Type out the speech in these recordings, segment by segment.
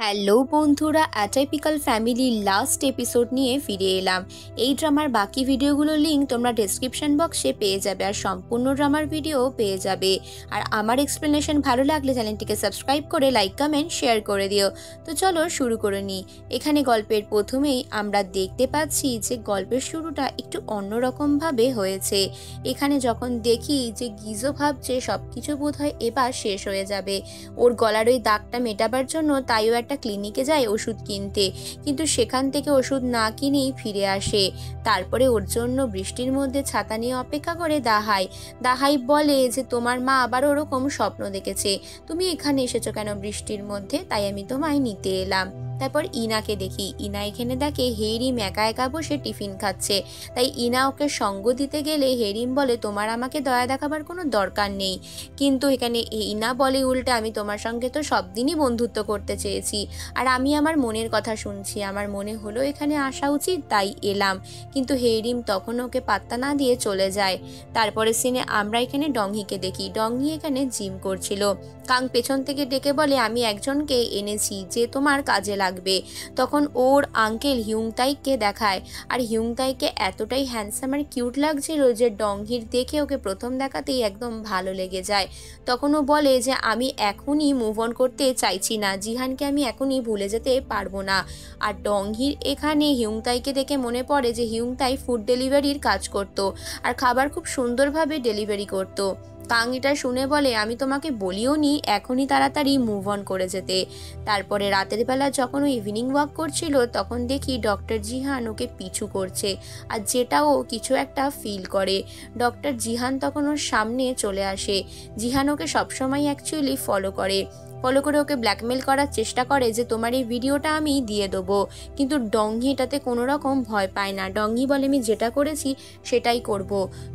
Hello বন্ধুরা, অ্যাটাইপিক্যাল ফ্যামিলির last episode নিয়ে ফিরে এলাম। এই ড্রামার বাকি ভিডিওগুলোর লিঙ্ক তোমরা ডেসক্রিপশন বক্সে পেয়ে যাবে, আর সম্পূর্ণ ড্রামার ভিডিও পেয়ে যাবে। আর আমার এক্সপ্লেনেশন ভালো লাগলে চ্যানেলটিকে সাবস্ক্রাইব করে লাইক কমেন্ট শেয়ার করে দিও। তো চলো শুরু করে নিই। এখানে গল্পের প্রথমেই আমরা দেখতে পাচ্ছি যে গল্পের শুরুটা একটু অন্যরকমভাবে হয়েছে। এখানে যখন দেখি যে গিজো ভাবছে সব কিছু বোধহয় এবার শেষ হয়ে যাবে, ওর গলার ওই দাগটা মেটাবার জন্য তাইও একটা ক্লিনিকে যায় ওষুধ কিনতে, কিন্তু সেখান থেকে ওষুধ না কিনেই ফিরে আসে। তারপরে ওর জন্য বৃষ্টির মধ্যে ছাতা নিয়ে অপেক্ষা করে দাহাই। দাহাই বলে যে তোমার মা আবার ওরকম স্বপ্ন দেখেছে, তুমি এখানে এসেছো কেন বৃষ্টির মধ্যে, তাই আমি তোমায় নিতে এলাম। তারপর ইনাকে দেখি, ইনা এখানে দেখে হেরিম একা একা বসে টিফিন খাচ্ছে, তাই ইনা ওকে সঙ্গ দিতে গেলে হেরিম বলে তোমার আমাকে দয়া দেখাবার কোনো দরকার নেই। কিন্তু এখানে ইনা বলে উল্টে আমি তোমার সঙ্গে তো সব দিনই বন্ধুত্ব করতে চেয়েছি, আর আমি আমার মনের কথা শুনছি, আমার মনে হলো এখানে আসা উচিত তাই এলাম। কিন্তু হেরিম তখন ওকে পাত্তা না দিয়ে চলে যায়। তারপরে সিনে আমরা এখানে ডংহিকে দেখি, ডংহি এখানে জিম করছিল। কাং পেছন থেকে ডেকে বলে আমি একজনকে এনেছি যে তোমার কাজে লাগবে। তখন ওর আঙ্কেল হিউংতাইকে দেখায়, আর হিউংতাইকে এতটাই হ্যান্ডসাম আর কিউট লাগছিল যে ডংহির দেখে ওকে প্রথম দেখাতেই একদম ভালো লেগে যায়। তখন ও বলে যে আমি এখনই মুভ অন করতে চাইছি না, জিহানকে আমি এখনই ভুলে যেতে পারবো না। আর ডংহির এখানে হিউংতাইকে দেখে মনে পড়ে যে হিউংতাই ফুড ডেলিভারির কাজ করত, আর খাবার খুব সুন্দরভাবে ডেলিভারি করত। কাং এটা শুনে বলে আমি তোমাকে বলিও নি এখনই তাড়াতাড়ি মুভ অন করে যেতে। তারপরে রাতের বেলা যখন ও ইভিনিং ওয়াক করছিল তখন দেখি ডক্টর জিহান ওকে পিছু করছে, আর যেটা ও কিছু একটা ফিল করে। ডক্টর জিহান তখন ওর সামনে চলে আসে। জিহান ওকে সবসময় অ্যাকচুয়ালি ফলো করে ওকে ব্ল্যাকমেল করার চেষ্টা করে যে তোমার এই ভিডিওটা আমি দিয়ে দেবো। কিন্তু ডংহি এটাতে কোনো রকম ভয় পায় না। ডংহি বলে আমি যেটা করেছি সেটাই করব।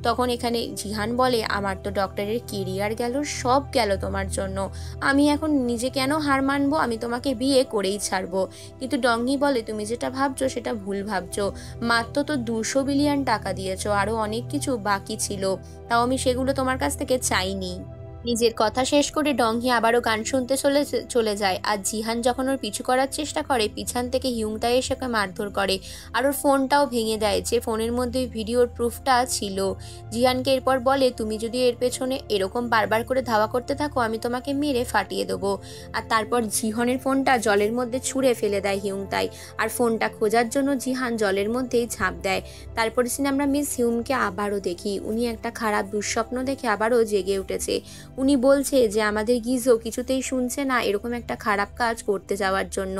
তখন এখানে জিহান বলে আমার তো ডক্টরের কেরিয়ার গেল, সব গেল তোমার জন্য, আমি এখন নিজে কেন হার মানবো, আমি তোমাকে বিয়ে করেই ছাড়বো। কিন্তু ডংহি বলে তুমি যেটা ভাবছো সেটা ভুল ভাবছো, মাত্র তো 200 বিলিয়ন টাকা দিয়েছো, আরও অনেক কিছু বাকি ছিল, তাও আমি সেগুলো তোমার কাছ থেকে চাইনি। নিজের কথা শেষ করে ডংহি আবারও গান শুনতে চলে যায়। আর জিহান যখন ওর পিছু করার চেষ্টা করে পিছন থেকে হিউংতাই এসে ওকে মারধর করে, আর ওর ফোনটাও ভেঙে দেয় যে ফোনের মধ্যে ভিডিওর প্রুফটা ছিল। জিহানকে এরপর বলে তুমি যদি এর পেছনে এরকম বারবার করে ধাওয়া করতে থাকো আমি তোমাকে মেরে ফাটিয়ে দেবো। আর তারপর জিহনের ফোনটা জলের মধ্যে ছুঁড়ে ফেলে দেয় হিউংতাই, আর ফোনটা খোঁজার জন্য জিহান জলের মধ্যেই ঝাঁপ দেয়। তারপরে সিনে আমরা মিস হিউমকে আবারও দেখি, উনি একটা খারাপ দুঃস্বপ্ন দেখে আবারও জেগে উঠেছে। উনি বলছে যে আমাদের গিজো কিছুতেই শুনছে না এরকম একটা খারাপ কাজ করতে যাওয়ার জন্য।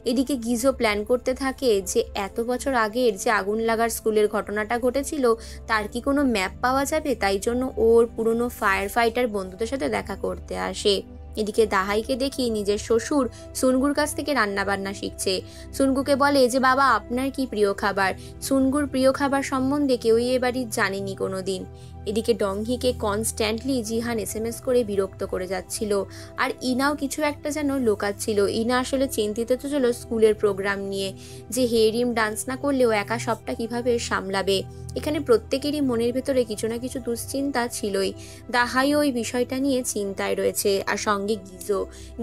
এদিকে গিজো প্ল্যান করতে থাকে যে এত বছর আগের যে আগুন লাগার স্কুলের ঘটনাটা ঘটেছিল তার কি কোনো ম্যাপ পাওয়া যাবে, তাই জন্য ওর পুরনো ফায়ার ফাইটার বন্ধুদের সাথে দেখা করতে আসে। এদিকে দাহাইকে দেখি নিজের শ্বশুর সুনগুর কাছ থেকে রান্না বান্না শিখছে। সুনগুকে বলে যে বাবা আপনার কি প্রিয় খাবার। সুনগুর প্রিয় খাবার সম্বন্ধে কেউই এবারই জানেনি কোনোদিন। এদিকে ডংহিকে কনস্ট্যান্টলি জিহান SMS করে বিরক্ত করে যাচ্ছিল, আর ইনাও কিছু একটা যেন লোকাচ্ছিল। ইনা আসলে চিন্তিত তো ছিল স্কুলের প্রোগ্রাম নিয়ে, যে হেরিম ডান্স না করলেও একা সবটা কিভাবে সামলাবে। এখানে প্রত্যেকেরই মনের ভেতরে কিছু না কিছু দুশ্চিন্তা ছিলই। দাহাইও ওই বিষয়টা নিয়ে চিন্তায় রয়েছে, আর সঙ্গে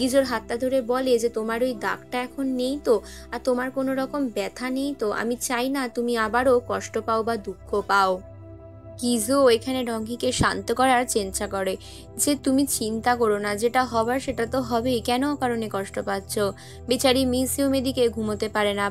গিজোর হাতটা ধরে বলে যে তোমার ওই দাগটা এখন নেই তো, আর তোমার কোনো রকম ব্যথা নেই তো, আমি চাই না তুমি আবারও কষ্ট পাও বা দুঃখ পাও। গিজো এখানে ডংহিকে শান্ত করার চেষ্টা করে যে তুমি চিন্তা করো না, যেটা হবার সেটা তো হবেই, কেন কারণে কষ্ট পাচ্ছ। বেচারি মিস হিউম এদিকে ঘুমোতে পারে না,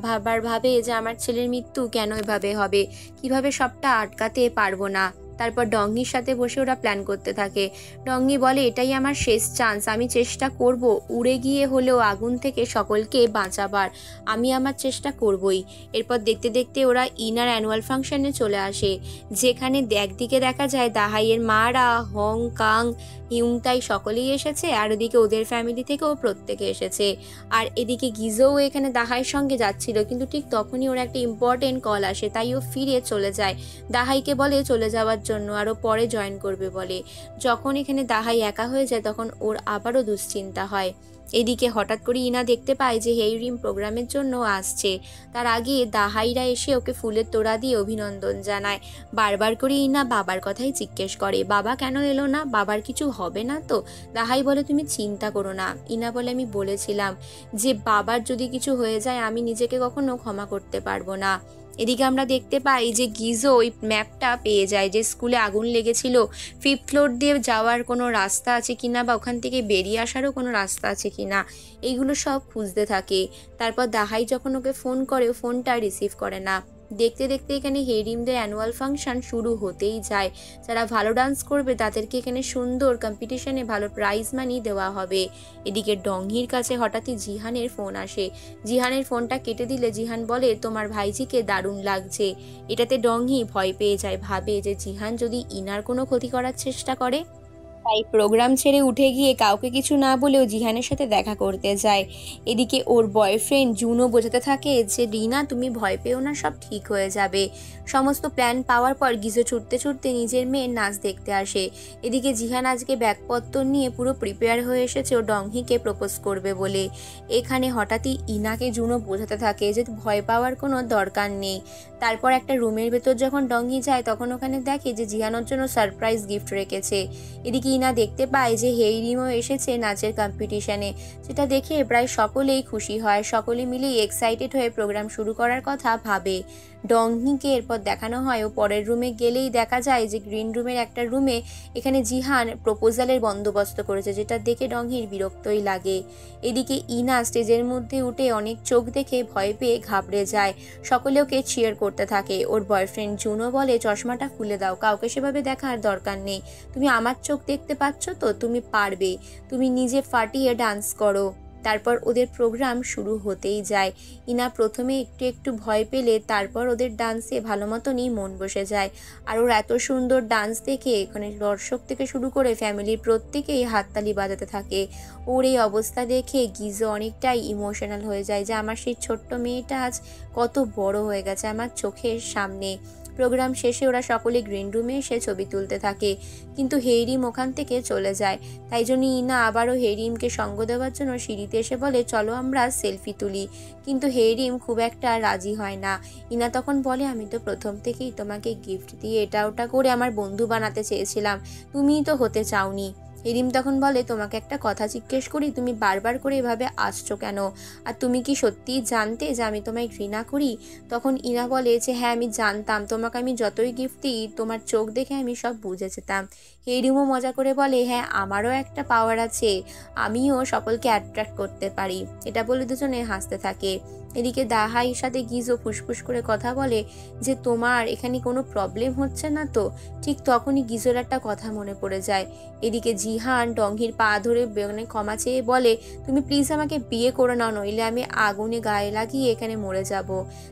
ভাবে যে আমার ছেলের মৃত্যু কেন এভাবে হবে, কিভাবে সবটা আটকাতে পারবো না। তারপর ডংহির সাথে বসে ওরা প্ল্যান করতে থাকে। ডংহি বলে এটাই আমার শেষ চান্স, আমি চেষ্টা করব উড়ে গিয়ে হলেও আগুন থেকে সকলকে বাঁচাবার, আমি আমার চেষ্টা করবই। এরপর দেখতে দেখতে ওরা ইনার অ্যানুয়াল ফাংশনে চলে আসে, যেখানে একদিকে দেখা যায় দাহাইয়ের মারা, হং, কাং, হিউংতাই সকলেই এসেছে, আর ওদিকে ওদের ফ্যামিলি থেকেও প্রত্যেকে এসেছে। আর এদিকে গিজোও এখানে দাহাইয়ের সঙ্গে যাচ্ছিল, কিন্তু ঠিক তখনই ওর একটা ইম্পর্টেন্ট কল আসে, তাই ও ফিরে চলে যায়। দাহাইকে বলে চলে যাওয়ার জন্য, আরও পরে জয়েন করবে বলে। যখন এখানে দাহাই একা হয়ে যায় তখন ওর আবারও দুশ্চিন্তা হয়। এদিকে হঠাৎ করে ইনা দেখতে পায় যে হেইরিম প্রোগ্রামের জন্য আসছে। তার আগে দাহাইরা এসে ওকে ফুলের তোড়া দিয়ে অভিনন্দন জানায়। বারবার করে ইনা বাবার কথাই জিজ্ঞেস করে, বাবা কেন এলো না, বাবার কিছু হবে না তো? দাহাই বলে তুমি চিন্তা করো না। ইনা বলে আমি বলেছিলাম যে বাবার যদি কিছু হয়ে যায় আমি নিজেকে কখনো ক্ষমা করতে পারবো না। এদিকে আমরা দেখতে পাই যে গিজো ওই ম্যাপটা পেয়ে যায় যে স্কুলে আগুন লেগেছিল, 5th ফ্লোর দিয়ে যাওয়ার কোনো রাস্তা আছে কিনা বা ওখান থেকে বেরিয়ে আসারও কোনো রাস্তা আছে কিনা, এইগুলো সব খুঁজতে থাকে। তারপর দাহাই যখন ওকে ফোন করে ও ফোনটা রিসিভ করে না। দেখতে দেখতে এখানে হেরিমদের অ্যানুয়াল ফাংশন শুরু হতেই যায়। যারা ভালো ডান্স করবে তাদেরকে এখানে সুন্দর কম্পিটিশনে ভালো প্রাইজ মানি দেওয়া হবে। এদিকে ডংহির কাছে হঠাৎই জিহানের ফোন আসে। জিহানের ফোনটা কেটে দিলে জিহান বলে তোমার ভাইজিকে দারুণ লাগছে। এটাতে ডংহি ভয় পেয়ে যায়, ভাবে যে জিহান যদি ইনার কোনো ক্ষতি করার চেষ্টা করে। তাই প্রোগ্রাম ছেড়ে উঠে গিয়ে কাউকে কিছু না বলেও জিহানের সাথে দেখা করতে যায়। এদিকে ওর বয়ফ্রেন্ড জুনও বোঝাতে থাকে যে রিনা তুমি ভয় পেও না, সব ঠিক হয়ে যাবে। সমস্ত প্ল্যান পাওয়ার পর গিজো ছুটতে ছুটতে নিজের মেয়ের নাচ দেখতে আসে। এদিকে জিহান আজকে ব্যাগপত্র নিয়ে পুরো প্রিপেয়ার হয়ে এসেছে ও ডংহিকে প্রপোজ করবে বলে। এখানে হঠাৎই ইনাকে জুনো বোঝাতে থাকে যে ভয় পাওয়ার কোনো দরকার নেই। তারপর একটা রুমের ভেতর যখন ডংহি যায় তখন ওখানে দেখে যে জিহানোর জন্য সারপ্রাইজ গিফট রেখেছে। এদিকে ইনা দেখতে পায় যে হেইরিমও এসেছে নাচের কম্পিটিশনে। সেটা দেখে প্রায় সকলেই খুশি হয়, সকলে মিলেই এক্সাইটেড হয়ে প্রোগ্রাম শুরু করার কথা ভাবে। ডংহিকে এরপর দেখানো হয় ও পরের রুমে গেলেই দেখা যায় যে গ্রিন রুমের একটা রুমে এখানে জিহান প্রপোজালের বন্দোবস্ত করেছে, যেটা দেখে ডংহির বিরক্তই লাগে। এদিকে ইনা স্টেজের মধ্যে উঠে অনেক চোখ দেখে ভয় পেয়ে ঘাবড়ে যায়। সকলে ওকে চিয়ার করতে থাকে। ওর বয়ফ্রেন্ড জুনো বলে চশমাটা খুলে দাও, কাউকে সেভাবে দেখার দরকার নেই, তুমি আমার চোখ দেখতে পাচ্ছ তো, তুমি পারবে, তুমি নিজে ফাটিয়ে ডান্স করো। তারপর ওদের প্রোগ্রাম শুরু হতেই যায়। ইনা প্রথমে একটু একটু ভয় পেলে তারপর ওদের ডান্সে ভালো মতনই মন বসে যায়। আর ওর এত সুন্দর ডান্স দেখে এখানে দর্শক থেকে শুরু করে ফ্যামিলির প্রত্যেকেই হাততালি বাজাতে থাকে। ওর এই অবস্থা দেখে গিজো অনেকটাই ইমোশনাল হয়ে যায় যে আমার সেই ছোট্ট মেয়েটা আজ কত বড় হয়ে গেছে আমার চোখের সামনে। প্রোগ্রাম শেষে ওরা সকলে গ্রিন রুমে এসে ছবি তুলতে থাকে, কিন্তু হেইরিম ওখান থেকে চলে যায়। তাই জন্য ইনা আবারও হেইরিমকে সঙ্গ দেওয়ার জন্য সিঁড়িতে এসে বলে চলো আমরা সেলফি তুলি, কিন্তু হেইরিম খুব একটা রাজি হয় না। ইনা তখন বলে আমি তো প্রথম থেকেই তোমাকে গিফট দিয়ে এটা ওটা করে আমার বন্ধু বানাতে চেয়েছিলাম, তুমিই তো হতে চাওনি। হেরিম তখন বলে তোমাকে একটা কথা জিজ্ঞেস করি, তুমি বারবার করে এভাবে আসছো কেন, আর তুমি কি সত্যিই জানতে যে আমি তোমায় ঘৃণা করি? তখন ইনা বলে যে হ্যাঁ আমি জানতাম, তোমাকে আমি যতই গিফট দিই তোমার চোখ দেখে আমি সব বুঝে যেতাম। হেরিমও মজা করে বলে হ্যাঁ আমারও একটা পাওয়ার আছে, আমিও সকলকে অ্যাট্রাক্ট করতে পারি। এটা বলে দুজনে হাসতে থাকে। এদিকে দাহাইয়ের সাথে গিজো ফুসফুস করে কথা বলে যে তোমার এখানে কোনো প্রবলেম হচ্ছে না তো? ঠিক তখনই গিজোর একটা কথা মনে পড়ে যায়। এদিকে জিহান ডংহির পা ধরে ক্ষমা চেয়ে বলে তুমি প্লিজ আমাকে বিয়ে করে নাও, নইলে আমি আগুনে গায়ে লাগিয়ে এখানে মরে যাব।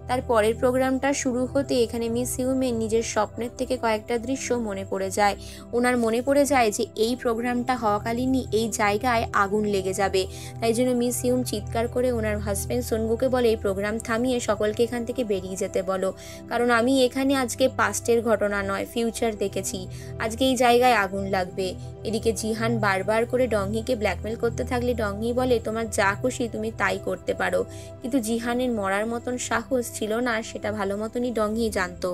তার পরের প্রোগ্রামটা শুরু হতে এখানে মিস হিউমের নিজের স্বপ্নের থেকে কয়েকটা দৃশ্য মনে পড়ে যায়। ওনার মনে পড়ে যায় যে এই প্রোগ্রামটা হওয়াকালীনই এই জায়গায় আগুন লেগে যাবে। তাই জন্য মিস হিউম চিৎকার করে ওনার হাজব্যান্ড সনগুকে বলে এই প্রোগ্রাম থামিয়ে সকলকে এখান থেকে বেরিয়ে যেতে বলো, কারণ আমি এখানে আজকে পাস্টের ঘটনা নয় ফিউচার দেখেছি, আজকে এই জায়গায় আগুন লাগবে। এদিকে জিহান বারবার করে ডংহিকে ব্ল্যাকমেল করতে থাকলে ডংহি বলে তোমার যা খুশি তুমি তাই করতে পারো, কিন্তু জিহানের মরার মতন সাহস ছিল না, সেটা ভালো মতনই ডংহি জানতো।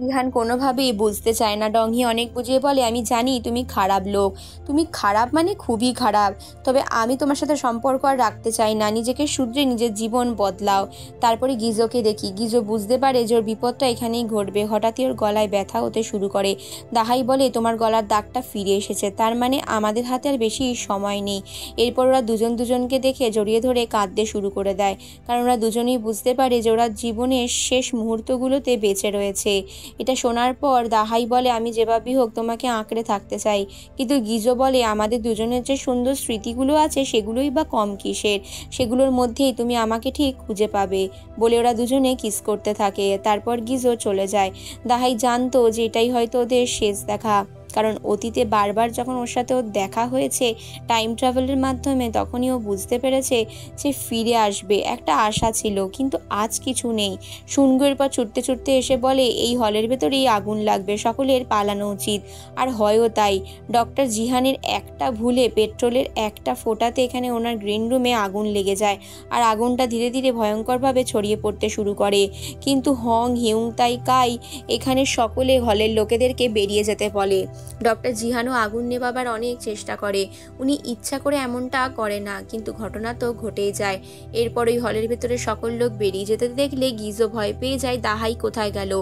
জিহান কোনোভাবেই বুঝতে চায় না। ডংহি অনেক বুঝিয়ে বলে আমি জানি তুমি খারাপ লোক, তুমি খারাপ মানে খুবই খারাপ, তবে আমি তোমার সাথে সম্পর্ক আর রাখতে চাই না, নিজেকে শুধরে নিজের জীবন বদলাও। তারপরে গিজোকে দেখি, গিজো বুঝতে পারে যে ওর বিপদটা এখানেই ঘটবে। হঠাৎই ওর গলায় ব্যথা হতে শুরু করে। দাহাই বলে তোমার গলার দাগটা ফিরে এসেছে, তার মানে আমাদের হাতে আর বেশি সময় নেই। এরপর ওরা দুজন দুজনকে দেখে জড়িয়ে ধরে কাঁদতে শুরু করে দেয়, কারণ ওরা দুজনেই বুঝতে পারে যে ওরা জীবনের শেষ মুহূর্তগুলোতে বেঁচে রয়েছে। এটা শোনার পর দাহাই বলে আমি যেভাবেই হোক তোমাকে আঁকড়ে থাকতে চাই, কিন্তু গিজো বলে আমাদের দুজনের যে সুন্দর স্মৃতিগুলো আছে সেগুলোই বা কম কিসের, সেগুলোর মধ্যেই তুমি আমাকে ঠিক খুঁজে পাবে। বলে ওরা দুজনে কিস করতে থাকে। তারপর গিজো চলে যায়। দাহাই জানতো যে এটাই হয়তো ওদের শেষ দেখা। কারণ অতীতে বারবার যখন ওর সাথে ওর দেখা হয়েছে টাইম ট্রাভেলের মাধ্যমে, তখনই ও বুঝতে পেরেছে যে ফিরে আসবে, একটা আশা ছিল, কিন্তু আজ কিছু নেই। শুনগো এরপর ছুটতে ছুটতে এসে বলে এই হলের ভেতরেই আগুন লাগবে, সকলের পালানো উচিত। আর হয়ও তাই। ডক্টর জিহানের একটা ভুলে পেট্রোলের একটা ফোঁটাতে এখানে ওনার গ্রিন রুমে আগুন লেগে যায়, আর আগুনটা ধীরে ধীরে ভয়ঙ্করভাবে ছড়িয়ে পড়তে শুরু করে। কিন্তু হং হিউং তাই কাই এখানে সকলে হলের লোকেদেরকে বেরিয়ে যেতে বলে। ডক্টর জিহানও আগুন নেভাবার অনেক চেষ্টা করে, উনি ইচ্ছা করে এমনটা করে না, কিন্তু ঘটনা তো ঘটেই যায়। এরপর ওই হলের ভেতরে সকল লোক বেরিয়ে যেতে দেখলে গিজো ভয় পেয়ে যায় দাহাই কোথায় গেল,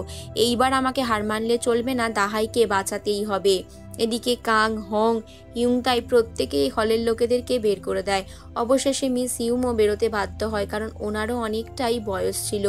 এইবার আমাকে হার মানলে চলবে না, দাহাইকে বাঁচাতেই হবে। এদিকে কাং হং ইউংতাই প্রত্যেকেই হলের লোকেদেরকে বের করে দেয়। অবশেষে মিস ইউমও বেরোতে বাধ্য হয়, কারণ ওনারও অনেকটাই বয়স ছিল,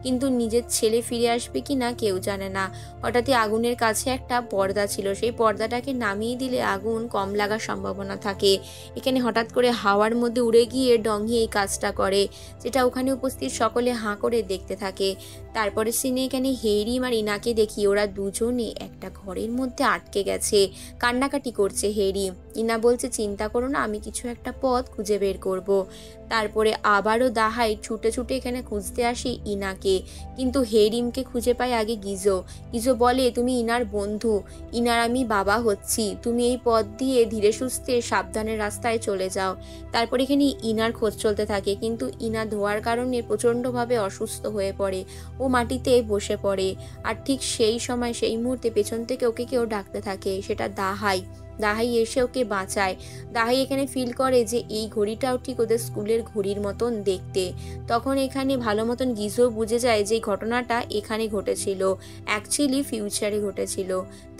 কিন্তু নিজের ছেলে ফিরে আসবে কি না কেউ জানে না। হঠাৎই আগুনের কাছে একটা পর্দা ছিল, সেই পর্দাটাকে নামিয়ে দিলে আগুন কম লাগার সম্ভাবনা থাকে। এখানে হঠাৎ করে হাওয়ার মধ্যে উড়ে গিয়ে ডংহি এই কাজটা করে, যেটা ওখানে উপস্থিত সকলে হাঁ করে দেখতে থাকে। তারপরে সিনে এখানে হেরিম আর ইনাকে দেখি ওরা দুজনে একটা ঘরের মধ্যে আটকে গেছে, কান্নাকাটি করছে হেরিম। ইনা বলছে চিন্তা করো না, আমি কিছু একটা পথ খুঁজে বের করব। তারপরে আবারও দাহাই ছুটে ছুটে এখানে খুঁজতে আসি ইনাকে, কিন্তু হেরিমকে খুঁজে পায় আগে গিজো। গিজো বলে তুমি ইনার বন্ধু, ইনার আমি বাবা হচ্ছি, তুমি এই পথ দিয়ে ধীরে সুস্থে সাবধানের রাস্তায় চলে যাও। তারপর এখানে ইনার খোঁজ চলতে থাকে, কিন্তু ইনা ধোয়ার কারণে প্রচণ্ডভাবে অসুস্থ হয়ে পড়ে, ও মাটিতে বসে পড়ে। আর ঠিক সেই সময় সেই মুহূর্তে পেছন থেকে ওকে কেউ ডাকতে থাকে, সেটা দাহাই। দাহাই এসে ওকে বাঁচায়। দাহাই এখানে ফিল করে যে এই ঘড়িটাও ঠিক ওদের স্কুলের ঘড়ির মতন দেখতে। তখন এখানে ভালো মতন গিজো বুঝে যায় যে ঘটনাটা এখানে ঘটেছিল, অ্যাকচুয়ালি ফিউচারে ঘটেছিল।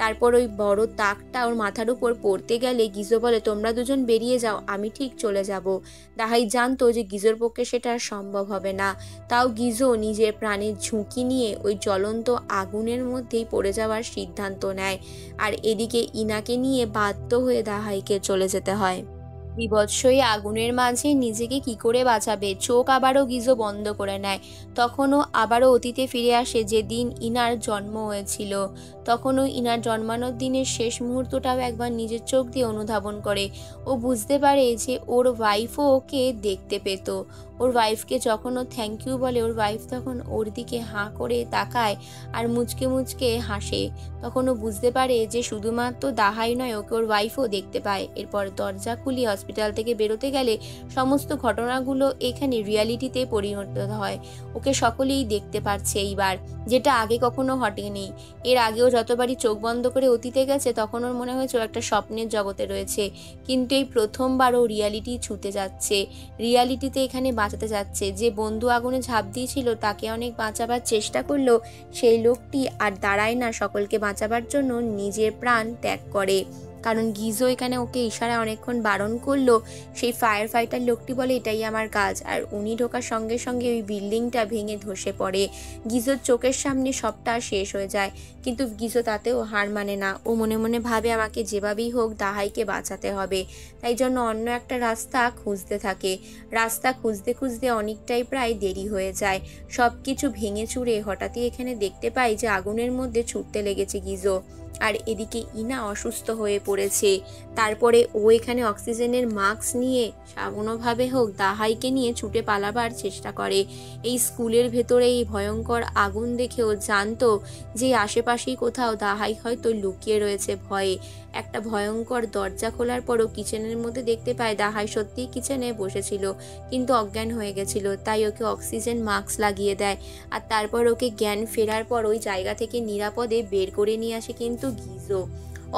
তারপর ওই বড় তাকটা ওর মাথার উপর পড়তে গেলে গিজো বলে তোমরা দুজন বেরিয়ে যাও, আমি ঠিক চলে যাব। দাহাই জানতো যে গিজোর পক্ষে সেটা সম্ভব হবে না, তাও গিজো নিজের প্রাণের ঝুঁকি নিয়ে ওই জ্বলন্ত আগুনের মধ্যেই পড়ে যাওয়ার সিদ্ধান্ত নেয়। আর এদিকে ইনাকে নিয়ে বাধ্য হয়ে দাহাইকে চলে যেতে হয়। বিভৎসই আগুনের মাঝে নিজেকে কি করে বাঁচাবে, চোখ আবারও গিজো বন্ধ করে নেয়। তখনও আবারও অতীতে ফিরে আসে যেদিন ইনার জন্ম হয়েছিল। তখনও ইনার জন্মানোর দিনের শেষ মুহূর্তটাও একবার নিজের চোখ দিয়ে অনুধাবন করে। ও বুঝতে পারে যে ওর ওয়াইফও ওকে দেখতে পেত। ওর ওয়াইফকে যখন ও থ্যাংক ইউ বলে, ওর ওয়াইফ তখন ওর দিকে হাঁ করে তাকায় আর মুচকে মুচকে হাসে। তখন ও বুঝতে পারে যে শুধুমাত্র দাহাই নয়, ওকে ওর ওয়াইফও দেখতে পায়। এরপর দরজা খুলি হসপিটাল থেকে বেরোতে গেলে সমস্ত ঘটনাগুলো এখানে রিয়ালিটিতে পরিণত হয়। ওকে সকলেই দেখতে পাচ্ছে এইবার, যেটা আগে কখনো ঘটেনি। এর আগেও যতবারই চোখ বন্ধ করে অতীতে গেছে তখন ওর মনে হয়েছে ও একটা স্বপ্নের জগতে রয়েছে, কিন্তু এই প্রথমবার ও রিয়ালিটি ছুঁতে যাচ্ছে, রিয়ালিটিতে এখানে বাঁচাতে যাচ্ছে। যে বন্ধু আগুনে ঝাঁপ দিয়েছিল তাকে অনেক বাঁচাবার চেষ্টা করলো, সেই লোকটি আর দাঁড়ায় না সকলকে বাঁচাবার জন্য, নিজের প্রাণ ত্যাগ করে। কারণ গিজো এখানে ওকে ইশারায় অনেকক্ষণ বারণ করলো। সেই ফায়ার ফাইটার লোকটি বলে এটাই আমার কাজ, আর উনি ঢোকার সঙ্গে সঙ্গে ওই বিল্ডিংটা ভেঙে ধসে পড়ে। গিজোর চোখের সামনে সবটা শেষ হয়ে যায়, কিন্তু গিজো তাতেও হার মানে না। ও মনে মনে ভাবে আমাকে যেভাবেই হোক দাহাইকে বাঁচাতে হবে, তাই জন্য অন্য একটা রাস্তা খুঁজতে থাকে। রাস্তা খুঁজতে খুঁজতে অনেকটাই প্রায় দেরি হয়ে যায়। সব কিছু ভেঙে চুরে হঠাৎই এখানে দেখতে পাই যে আগুনের মধ্যে ছুটতে লেগেছে গিজো, আর এদিকে ইনা অসুস্থ হয়ে পড়েছে। তারপরে ও এখানে অক্সিজেনের মাস্ক নিয়ে কোনোভাবে হোক দাহাইকে নিয়ে ছুটে পালাবার চেষ্টা করে। এই স্কুলের ভেতরে এই ভয়ঙ্কর আগুন দেখে ও জানতো যে আশেপাশেই কোথাও দাহাই হয়তো লুকিয়ে রয়েছে ভয়ে। একটা ভয়ঙ্কর দরজা খোলার পরও কিচেনের মধ্যে দেখতে পায় দাহাই সত্যিই কিচেনে বসেছিল, কিন্তু অজ্ঞান হয়ে গেছিল। তাই ওকে অক্সিজেন মাস্ক লাগিয়ে দেয়, আর তারপর ওকে জ্ঞান ফেরার পর ওই জায়গা থেকে নিরাপদে বের করে নিয়ে আসে কিন্তু গিজো।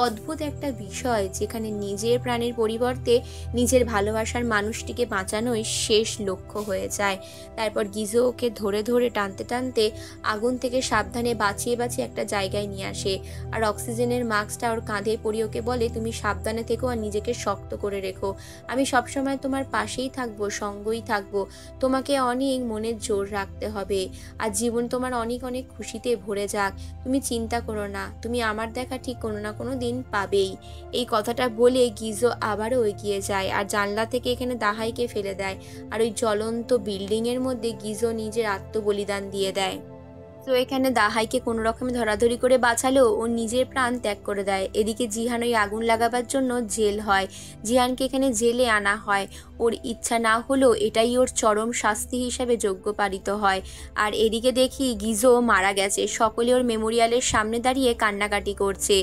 অদ্ভুত একটা বিষয়, যেখানে নিজের প্রাণের পরিবর্তে নিজের ভালোবাসার মানুষটিকে বাঁচানোই শেষ লক্ষ্য হয়ে যায়। তারপর গিজো ওকে ধরে ধরে টানতে টানতে আগুন থেকে সাবধানে বাঁচিয়ে বাঁচিয়ে একটা জায়গায় নিয়ে আসে, আর অক্সিজেনের মাস্কটা ওর কাঁধে পরিয়ে ওকে বলে তুমি সাবধানে থেকো আর নিজেকে শক্ত করে রেখো, আমি সবসময় তোমার পাশেই থাকবো, সঙ্গই থাকবো, তোমাকে অনেক মনের জোর রাখতে হবে, আর জীবন তোমার অনেক অনেক খুশিতে ভরে যাক, তুমি চিন্তা করো না, তুমি আমার দেখা ঠিক কোনো না কোনো দিন পাবেই। এই কথাটা বলে গিজো আবারও এগিয়ে যায় আর জানলা থেকে এখানে দাহাইকে ফেলে দেয়, আর ওই জ্বলন্ত বিল্ডিং এর মধ্যে গিজো নিজের আত্মবলিদান দিয়ে দেয়। তো এখানে দাহাইকে কোনো রকমে ধরাধরি করে বাঁচালেও ও নিজের প্রাণ ত্যাগ করে দেয়। এদিকে জিহান ওই আগুন লাগাবার জন্য জেল হয়। জিহানকে এখানে জেলে আনা হয়। ওর ইচ্ছা না হলেও এটাই ওর চরম শাস্তি হিসাবে যোগ্য পালিত হয়। আর এদিকে দেখি গিজো মারা গেছে। সকলে ওর মেমোরিয়ালের সামনে দাঁড়িয়ে কান্নাকাটি করছে।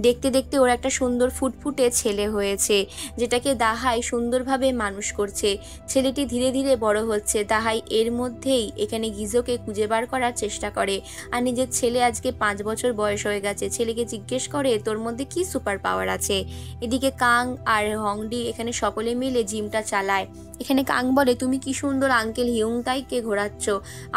দেখতে দেখতে ওর একটা সুন্দর ফুটফুটে ছেলে হয়েছে, যেটাকে দাহাই সুন্দরভাবে মানুষ করছে। ছেলেটি ধীরে ধীরে বড় হচ্ছে। দাহাই এর মধ্যেই এখানে গিজোকে খুঁজে বার করার চেষ্টা করে। আর নিজের ছেলে আজকে 5 বছর বয়স হয়ে গেছে। ছেলেকে জিজ্ঞেস করে তোর মধ্যে কি সুপার পাওয়ার আছে। এদিকে কাং আর হংডি এখানে সকলে মিলে জিমটা চালায়। এখানে কাং বলে তুমি কি সুন্দর আঙ্কেল হিউংতাইকে ঘোরাচ্ছ,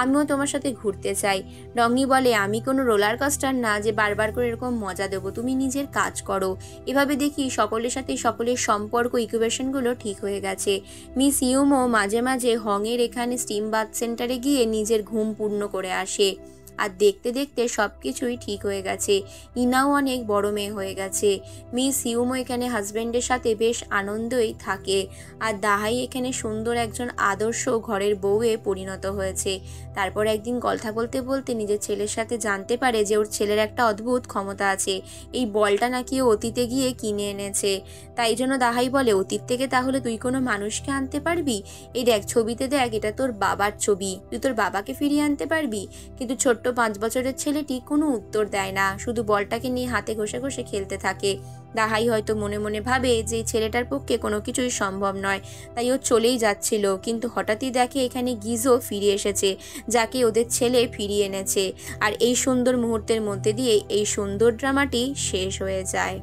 আমিও তোমার সাথে ঘুরতে চাই। রঙি বলে আমি কোনো রোলার কোস্টার না যে বারবার করে এরকম মজা দেবো, তুমি নিজের কাজ করো। এভাবে দেখি সকলের সাথে সকলের সম্পর্ক ইকুয়েশনগুলো ঠিক হয়ে গেছে। মিস ইউমো মাঝে মাঝে হংয়ের এখানে স্টিম বাথ সেন্টারে গিয়ে নিজের ঘুম পূর্ণ করে আসে। আর দেখতে দেখতে সব কিছুই ঠিক হয়ে গেছে। ইনাও অনেক বড় মেয়ে হয়ে গেছে। মিস ইউমো এখানে হাজব্যান্ডের সাথে বেশ আনন্দই থাকে। আর দাহাই এখানে সুন্দর একজন আদর্শ ঘরের বউয়ে পরিণত হয়েছে। তারপর একদিন কথা বলতে বলতে নিজের ছেলের সাথে জানতে পারে যে ওর ছেলের একটা অদ্ভুত ক্ষমতা আছে। এই বলটা নাকি ও অতীতে গিয়ে কিনে এনেছে। তাই জন্য দাহাই বলে অতীত থেকে তাহলে তুই কোনো মানুষকে আনতে পারবি? এই দেখ ছবিতে দেখ, এটা তোর বাবার ছবি, তুই তোর বাবাকে ফিরিয়ে আনতে পারবি? কিন্তু ছোট্ট 5 বছরের ছেলেটি কোনো উত্তর দেয় না, শুধু বলটাকে নিয়ে হাতে ঘষে ঘষে খেলতে থাকে। দাহাই হয়তো মনে মনে ভাবে যে এই ছেলেটার পক্ষে কোনো কিছুই সম্ভব নয়, তাই ও চলেই যাচ্ছিল। কিন্তু হঠাৎই দেখে এখানে গিজো ফিরে এসেছে, যাকে ওদের ছেলে ফিরিয়ে এনেছে। আর এই সুন্দর মুহূর্তের মধ্যে দিয়ে এই সুন্দর ড্রামাটি শেষ হয়ে যায়।